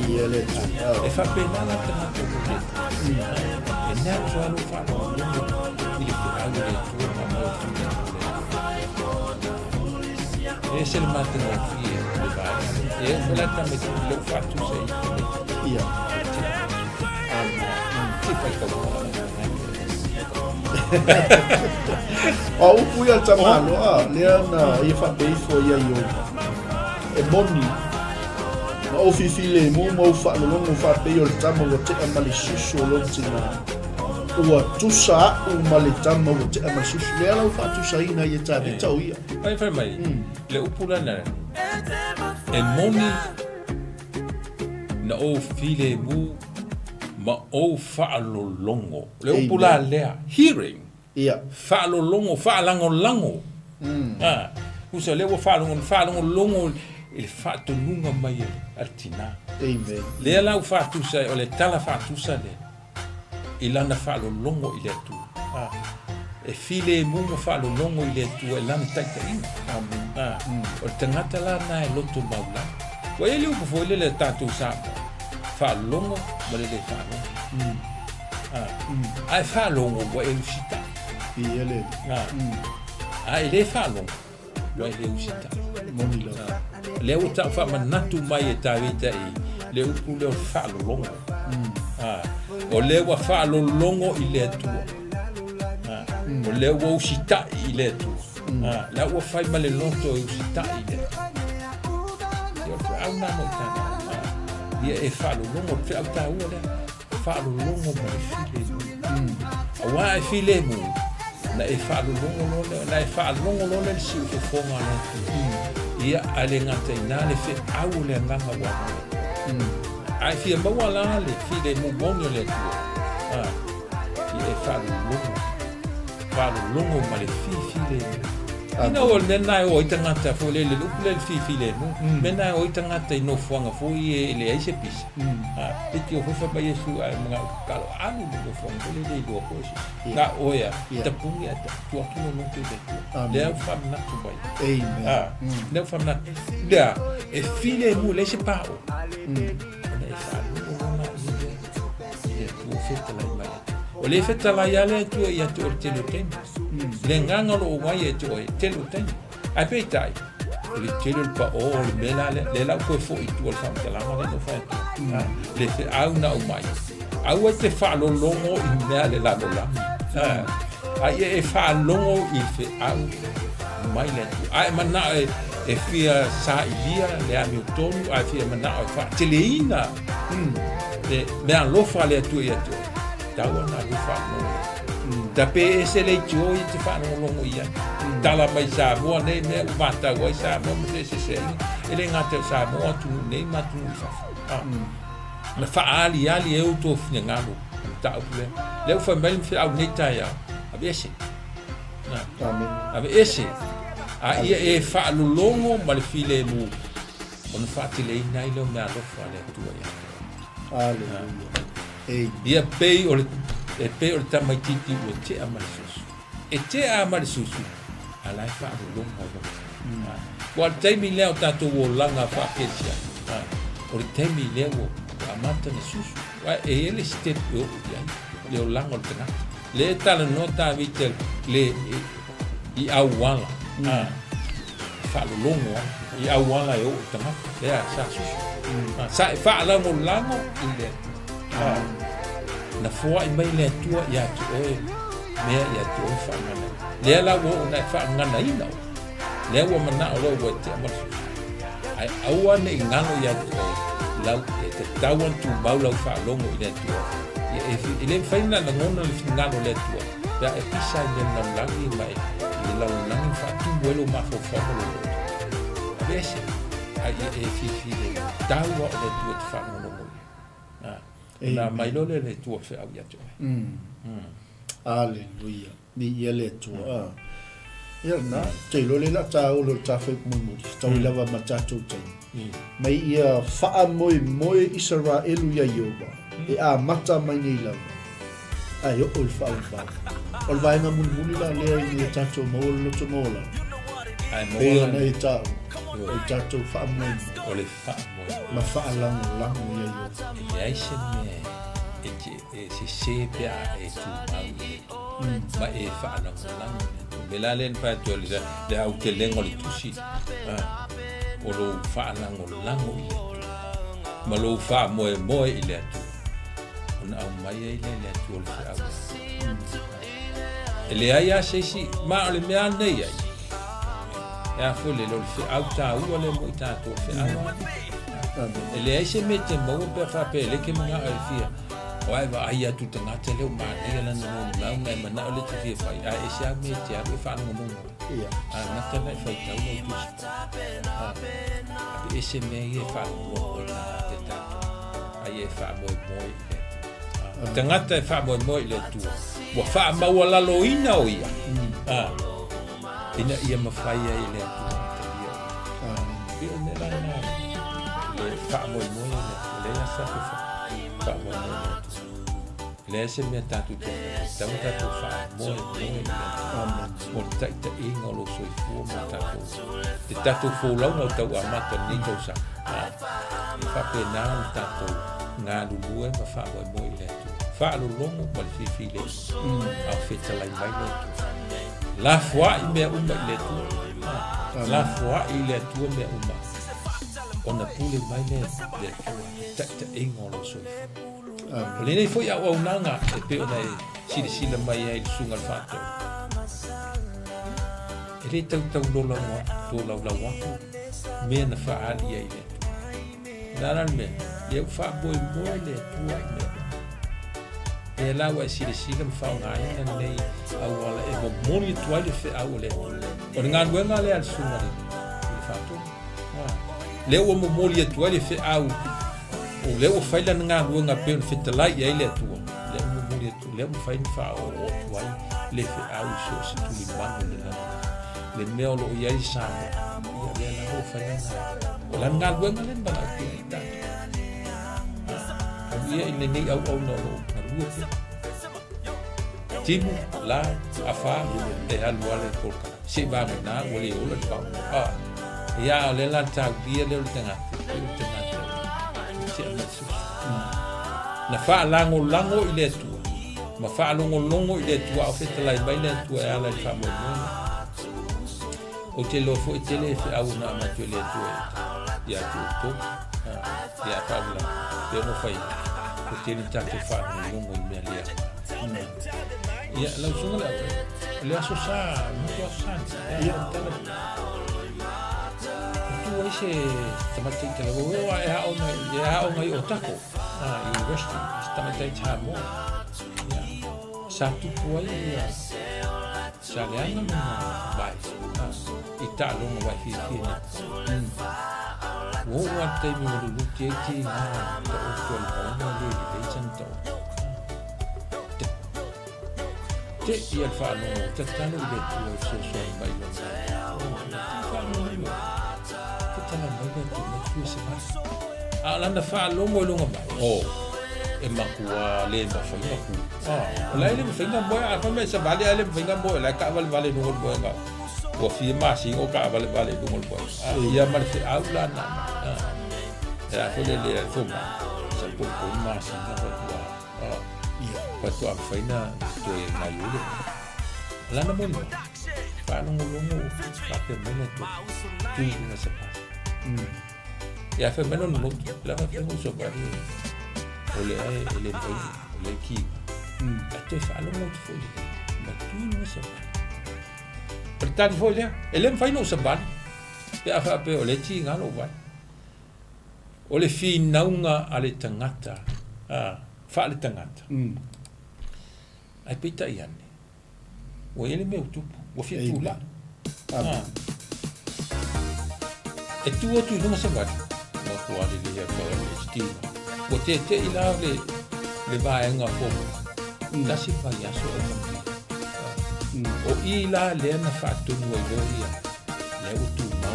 ia le e fa pe na tana to e natural fa il fa le tu e se il mattino fie le vai e la tameti lo fatto sei ia ti fai o puia tamalo le na ia fa pe fo ia yo e boni ma o fifile mo fa lo fa pe yo tamo lo te amali susu lo tina ua tusa o malitama o te ama susu le ala fa tusa ina ia tabe tau ia ai fa mai le upula na e moni na o file mu ma o fa'alo longo le upula lea hearing ia fa'alo longo fa'alango lango usa le fa'alango longo il fatto lunga mai artina amen le ala fa tusa o le tala fa tusa le ilana falo longo ile tu e file mungo falo longo ile tu e lana taita ina o tangata la na e loto maula wa ele upo fo ile le tatu sa falo longo ma le falo ai falo longo wa ele usita ele ai le falo wa ele usita monila le uta fa manatu mai e tawita i le upu le falo longo o le wa falo longo ile tu o le wa usita ile tu la wa fai male loto e usita ile yo fa una mo tana ye e falo longo pe ata o le falo longo ma file wa file mu na e falo longo na e falo longo le si o fonga le ia ale ngata ina le fe au le nganga wa ai fia mawala le file mo bonio le tu e falo longo ma le file ina o mena o itangata fo le lupu le fifi le no mena o itangata ino fuanga fo i le ai se pisa e tio fo fa Yesu ai mga kalo anu no fuanga le do ko si na oya ta pungi ata tua tuno no te le fa na tu bai le fa na da e file mu le se pa o le fa no na e tu feta la mai o le feta la ya le tu ya tu te lo tem le nganga lo mai e tu te lo tem ai pe tai le telo pa o le mela le la ko fo i tu fa te la ma no fa le fe au na o mai au te fa lo longo i mea le la lo la ai e fa longo i fe au mai le ai mana e fia sa ilia le ami tonu ai fia mana fa teleina le me lo fa le tu e tu tawa na lo fa no da pe se le joy te fa no longo ia dala mai sa mo ne me mata wa sa mo se ele ngata sa mo tu ne matu fa na fa ali eu to fina ngalo ta le fa mel fi au ne ta ya abese na amen abese a ia e fa lo longo ma le file mu on fa ti le nai lo me lo fa le tu ya alleluia ia pe o e pe o ta mai titi o te amarisus e te amarisus ala fa lo longo qual time leo tanto o langa fa kesia o time leo amata ne susu wa e ele step o ya le langa o tena le tala nota vitel le I awala fa lo longo I awala o tena le sa susu sa fa la mo lango ile na fo I mai le tua ya tu o me ya tu fa ngana le la wo na fa ngana ina le wo mana o wo te ma ai awa ne ngano ya tu la te tawan tu maulalo fa longo ile tu ile fa ina na ngona le ngano le tu ya e pisa de na langi mai ile la langi fa tu vuelo ma fo fa lo avese ai e fi de tawa le tu fa ngolo na mai lo le tu fa au ya tu alleluia ni ele tu ia na te lo le la ta o lo ta fe mo ta o lava ma ta tu te mai ia fa moi Israel ia yoba e a mata mai nei la ai o fa o vai na mun la le ni ta tu mo lo tu mo la ai mo na ta o ta tu fa moi o le fa ma fa la ia yo ia se me e se pia e tu ma e fa na la len fa tu le au te lengo le tusi o lo fa na ngolango ma lo fa mo ile tu ona au mai ile le tu o fa ele ai se si ma le me ane ia ya fo le lo fa au ta u le mo ta to fa ele ai se mete mo pe fa pe le ke mga alfia Wai va ai tu tanga te leo ma ia la no la ngai ma na le tu fi fa ai se a me te a fa no mo ia na te na fa ta no tu e se me ia fa no na te ta ai fa mo tanga te fa mo le tu wa fa maulalo ina o ia ina ia ma fa ia ile tu ne la na le fa mo le ya sa fa mo le se me tatu te tatu fa mo mo ta I ngolo so I fu mo tatu te tatu fu lo no tau amata ni to sa fa pe na tatu nga lu ma fa mo ile tu fa lo longo ma fi le a feta la mai le tu la foi I me uma le tu la foi il est tu me uma on a pule mai le tu ta ngolo so le nei foi au nanga e pe ona sila mai ai sunga fato ele tau lo la wa me na fa ali ai le nana me eu fa boy le tu me e la wa sila fa ngai na nei au ala e mo moni tu ali fe au le o ngan wenga le al sunga le fato le o mo moni tu ali fe au o le o faila nga luanga pe fita lai ai le tu le mo mo le tu le mo fain fa o tu ai le fe au so se tu li mano le la le mea o lo iai sa ia le la o fai o la ngā luenga le mbana o kia i tātou ia i nei au no lo na rua te timu la afa e halu ale polka se ba me na o le ola pa ia le la tau dia le o tanga se na su na fa lango i le tu ma fa longo i le tu a feta lai mai le tu e ala fa mo o te lo fo te le fe au na ma tu le tu ia tu ia fa la pe no fai o te ni ta te fa longo i me le ia la sunga le aso sa no to sa ia tala tu ai se tamati te lo e ha o mai o tako university tamati cha mo satu puai ia sa le ana vai ita longo vai fi wo wa te mi lo lu te ki na to o na le chan to te ia fa no te tano de tu so mai lo fa no lo te tano mai de tu tu se va ala na fa longo mai e makua le ma fa ku la le fa nga boy a fa me sa vale ale fa nga boy la ka vale no boy nga o fi ma si o ka vale no boy ia ma se aula na era ko le fo ma sa po ma si nga fa ia pa tu fa ina to e mai le la na mo fa no fa te me tu na se pa ia fa me no la fa mo so pa ole ele foi le ki até falo muito foi mas tu não sabe portanto foi ele fai no saban pe a pe ole ti ngalo vai ole fi naunga ale tangata fa ale tangata ai pita iane o ele meu tu o fi tu lá e tu não sabe no quadro de para estilo o te ila le vaenga fo la si fa ya so o ila le na fatto no ia le o tu ma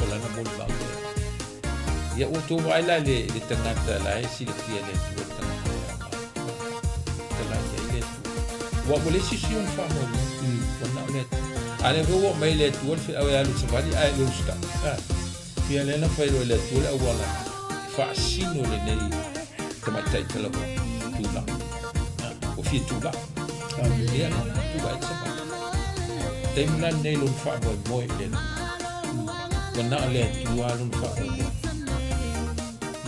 o la na mo ba ya o tu vai la le tangata la si le fia le tu tangata la le o le si un fa mo o na le ale go mai le tu fi au ya lu sa vai ai lu sta fia le na fa le tu la wala fascino le nei come tai te la tu la o fi tu la ia tu vai sa tem la nei lo fa mo le quando le tu a lo fa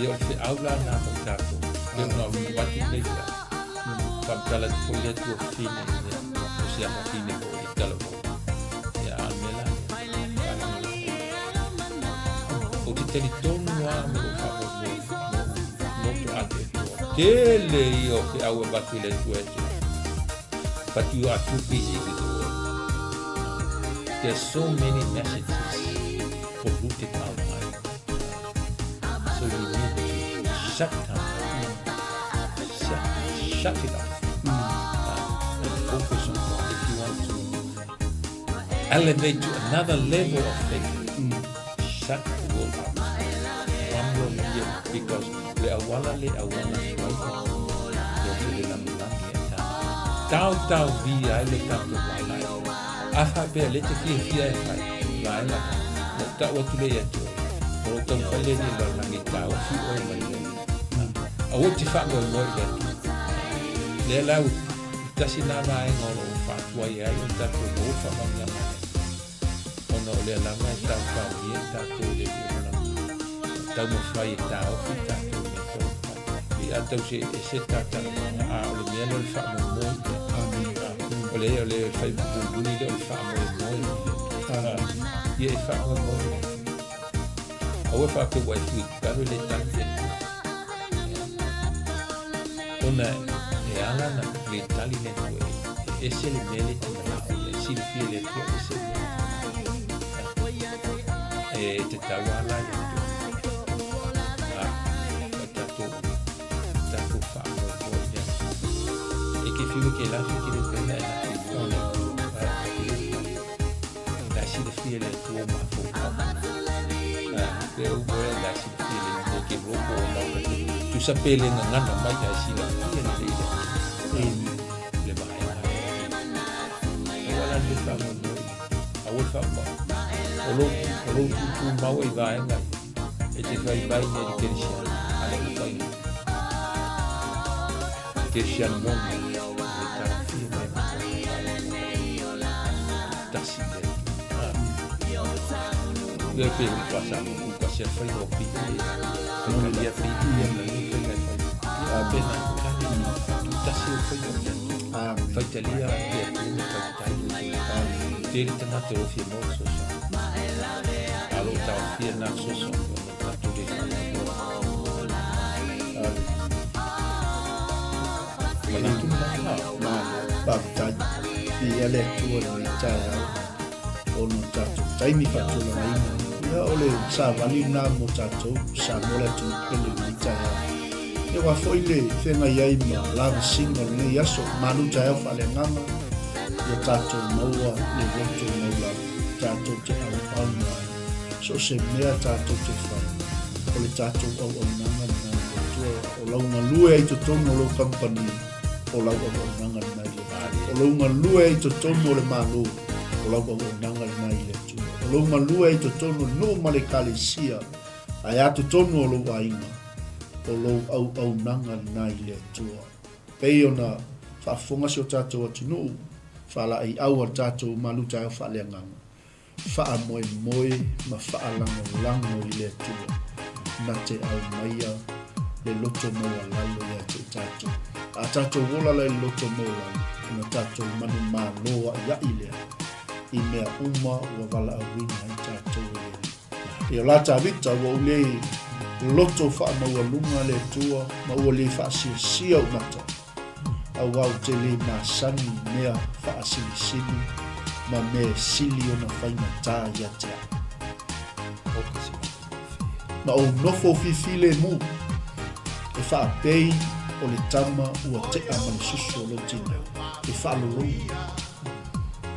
io fi aula na contatto io no va ti nei la fa la foglia tu fine possiamo fine poi te lo ia almela o ti te ritorno a tele io che avevo battuto le tue but you are too busy with the world. There's so many messages for rooted out mind, so you need to shut down, shut it off, and focus on God if you want to elevate to another level of faith. Shut the world out. Because le awala tau vi ai le tanto mai afa pe le te fia mai vai la ta o tu le tu o tu fa le ni la ni ta o fi o mai a o ti fa mo le la ta si na mai no fa tu ai ai ta tu o fa ma ya ono le la mai ta fa ni ta tu le ta mo fa ta o fi ta tu e ata se ta a o le mea no le fa mo ole fai buni le fa mo ye fa mo o fa ke wa fi ka le tante ona e ala na le tali ne tu e se le mele tu na si le fie le tu e te tawa la le tu fa mo e che fiume che la fi che le eu vou dar esse feeling que grupo lá tu sa pele ngana mai ya sila ia ni le vai wala ni fa mo awal fa mo olo tu mau e vai nga e te vai ni ke Cristiano ale ku vai Cristiano mo Gue pilih kuasa foi o pilih, não ia pilih não foi a pena tá se foi foi ali a ele tem na trofia moço alô tá o fio na sosso tá tudo baptagem e ela é tua no Itaia ou no Tato tai mi fatula mai ia ole sa vali na mo Tato sa mola tu pele no Itaia e wa foi le fenga ia ma la single ne yaso MALU TAEAO FAALEAGAGA ia Tato maua le loto maula Tato te au so se mea Tato te fai ole Tato au nanga na o lau na lue ai to tono lo company o lau au nanga na o lau na lue ai to tono le MALU o lau au nanga na ile tu o lau na lue ai to tono no male kalesia ai atu tono o lau ainga o lau au nanga na ile tu pei ona fa fonga so Tato atu no fa la ai au Tato MALU TAEAO FAALEAGAGA fa moe ma fa lango ile tu na te au maia le loto maulalo ya te Tato a Tato wola le loto maulalo na Tato manu maloa ya ilea i mea uma wa wala awina i Tato e o lata vita wa ule loto fa maulunga le tua ma ule fa sia umata a wau te le masani mea fa sili ma me sili ona faina ta ya te ma o nofo fifile mu e fa pei o le tama ua te amani susu o lo tina e fa loro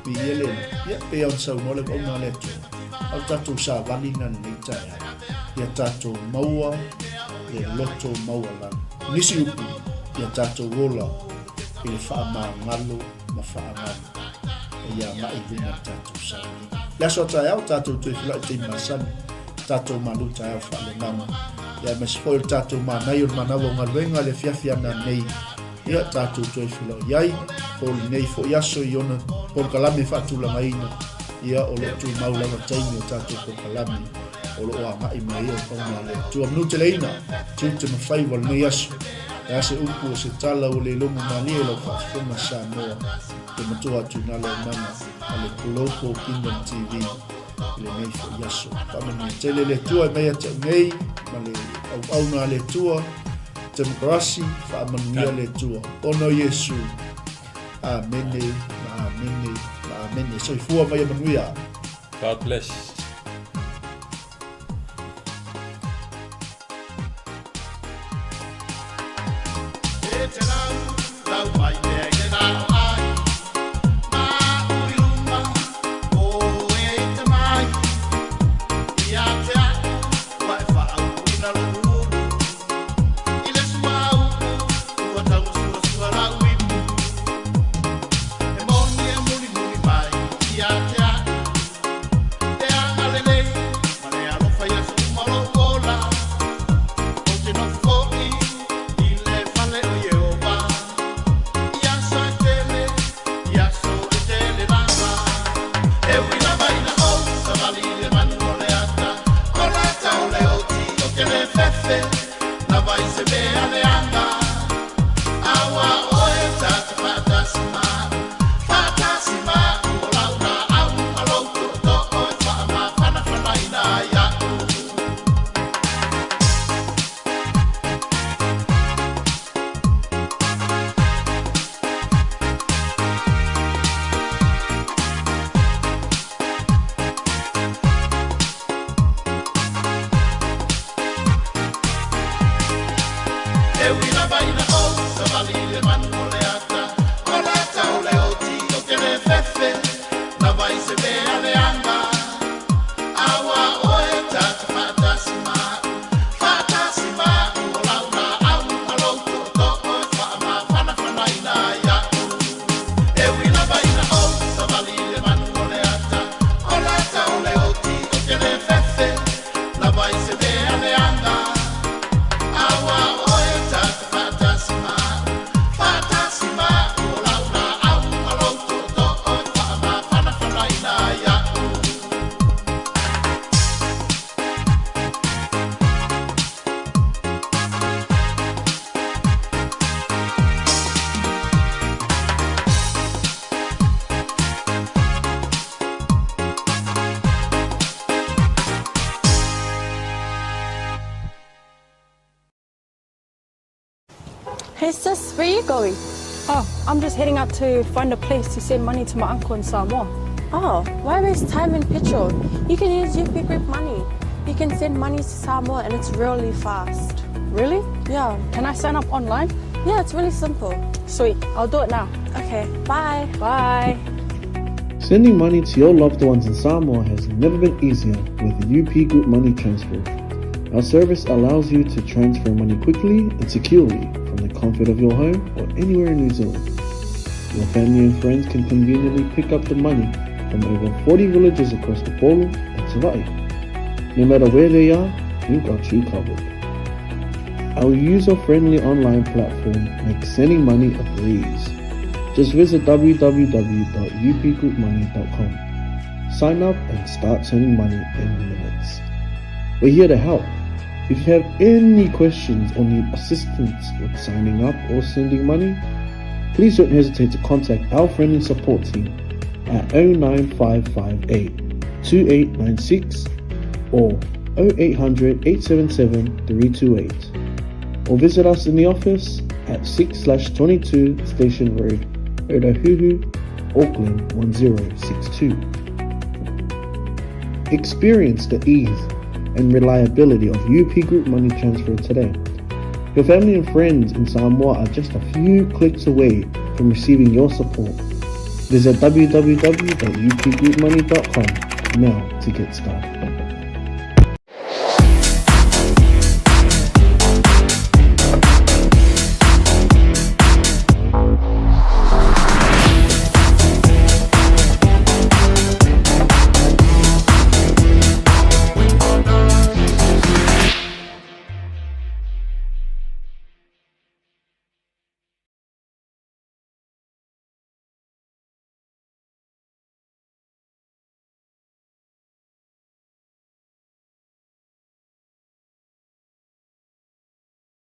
mi ele ia pe on sa no le o na le tu au Tato sa valina ni Itaia ia Tato maua e loto maua la nisi upu ia Tato wola e le fa ngalo ma fa ngalo ia ma i vina Tato sa la so Tato tu fila te masani Tato MALU TAEAO FAALEAGAGA ia mas foi Tato manai o manawa ngaluenga le fiafia na nei ia Tato toi filo iai o nei fo yaso iona por kalame fatula maina ia o lo tu maulanga taimi o Tato por kalame o lo a mai mai o kona le tu amnu te leina tu te mawhai wal nei yaso ia se upu o se tala o le lomu mani e lo whaafonga sa noa te matua tu nala o mama a le Kuloko Kingdom TV le nei fo yaso famani tele le tua mea te nei ma le au na le tua demokrasi fa manuia le tua ono Yesu amene so ifua mai manuia God bless Se ve aleanga, agua o eta, Hey sis, where are you going? Oh, I'm just heading out to find a place to send money to my uncle in Samoa. Oh, why waste time and petrol? You can use UP Group Money. You can send money to Samoa and it's really fast. Really? Yeah. Can I sign up online? Yeah, it's really simple. Sweet, I'll do it now. Okay, bye. Bye. Sending money to your loved ones in Samoa has never been easier with the UP Group Money Transfer. Our service allows you to transfer money quickly and securely from the comfort of your home or anywhere in New Zealand. Your family and friends can conveniently pick up the money from over 40 villages across the Polu and 𝚟𝚑𝚍. No matter where they are, we've got you covered. Our user-friendly online platform makes sending money a breeze. Just visit www.upgroupmoney.com. Sign up and start sending money in minutes. We're here to help. If you have any questions or need assistance with signing up or sending money, please don't hesitate to contact our friendly support team at 09558 2896 or 0800 877 328, or visit us in the office at 6/22 Station Road, Ōtahuhu, Auckland 1062. Experience the ease and reliability of UP Group Money Transfer today. Your family and friends in Samoa are just a few clicks away from receiving your support. Visit www.upgroupmoney.com now to get started.